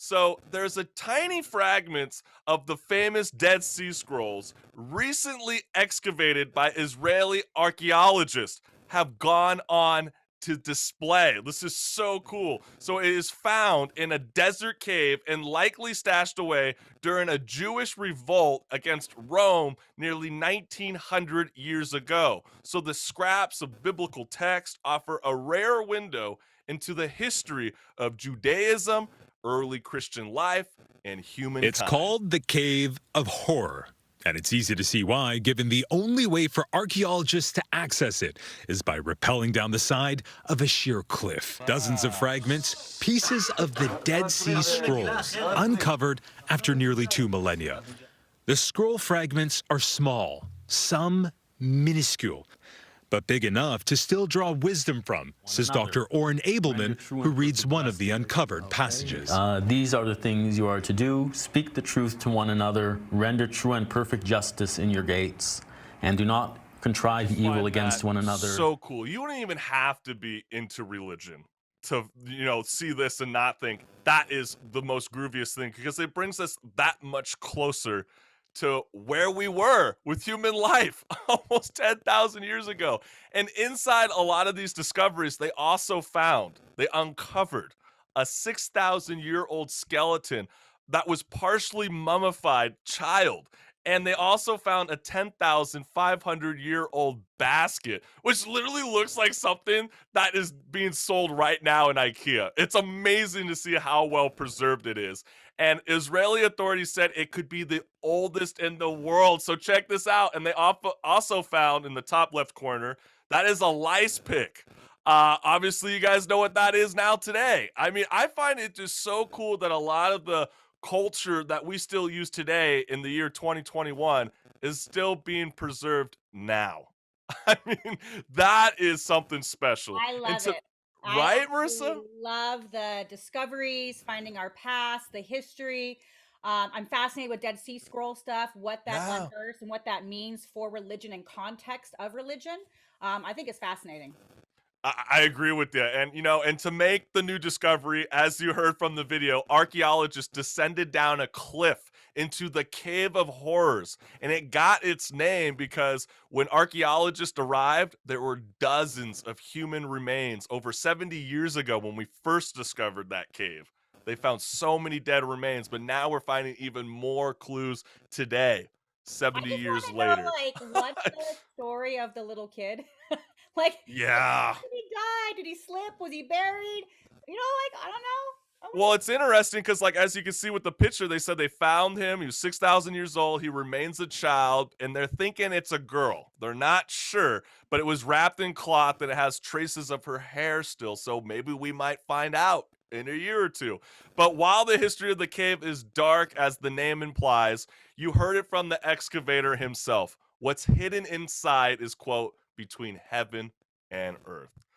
So there's a tiny fragments of the famous Dead Sea Scrolls recently excavated by Israeli archaeologists have gone on to display. This is so cool. So it is found in a desert cave and likely stashed away during a Jewish revolt against Rome nearly 1900 years ago. So the scraps of biblical text offer a rare window into the history of Judaism, early Christian life, and It's humankind. called the Cave of Horror. And it's easy to see why, given the only way for archaeologists to access it is by rappelling down the side of a sheer cliff. Dozens of fragments, pieces of the Dead Sea Scrolls, uncovered after nearly 2 millennia. The scroll fragments are small, some minuscule, but big enough to still draw wisdom from, says Dr. Orrin Abelman, who reads one of the uncovered passages. These are the things you are to do. Speak the truth to one another. Render true and perfect justice in your gates. And do not contrive evil against one another. So cool. You wouldn't even have to be into religion to, see this and not think that is the most grooviest thing, because it brings us that much closer to where we were with human life almost 10,000 years ago. And inside a lot of these discoveries, they uncovered a 6,000-year-old skeleton that was partially mummified child. And they also found a 10,500-year-old basket, which literally looks like something that is being sold right now in IKEA. It's amazing to see how well preserved it is. And Israeli authorities said it could be the oldest in the world. So check this out. And they also found in the top left corner, that is a lice pick. Obviously, you guys know what that is now today. I mean, I find it just so cool that a lot of the culture that we still use today in the year 2021 is still being preserved now. I mean, that is something special. I And love so, it. I right, Marissa? absolutely love the discoveries, finding our past, the history. I'm fascinated with Dead Sea Scroll stuff, what that Yeah. unearths and what that means for religion and context of religion. I think it's fascinating. I agree with you. And, and to make the new discovery, as you heard from the video, archaeologists descended down a cliff into the Cave of Horrors. And it got its name because when archaeologists arrived, there were dozens of human remains over 70 years ago when we first discovered that cave. They found so many dead remains, but now we're finding even more clues today, I 70 just years want to know, later. like, what's the story of the little kid? Like, Yeah. how did he die? Did he slip? Was he buried? Like, I don't know. I Well, wanna- it's interesting because, like, as you can see with the picture, they said they found him. He was 6,000 years old. He remains a child, and they're thinking it's a girl. They're not sure, but it was wrapped in cloth and it has traces of her hair still. So maybe we might find out in a year or two. But while the history of the cave is dark, as the name implies, you heard it from the excavator himself. What's hidden inside is, quote, between heaven and earth.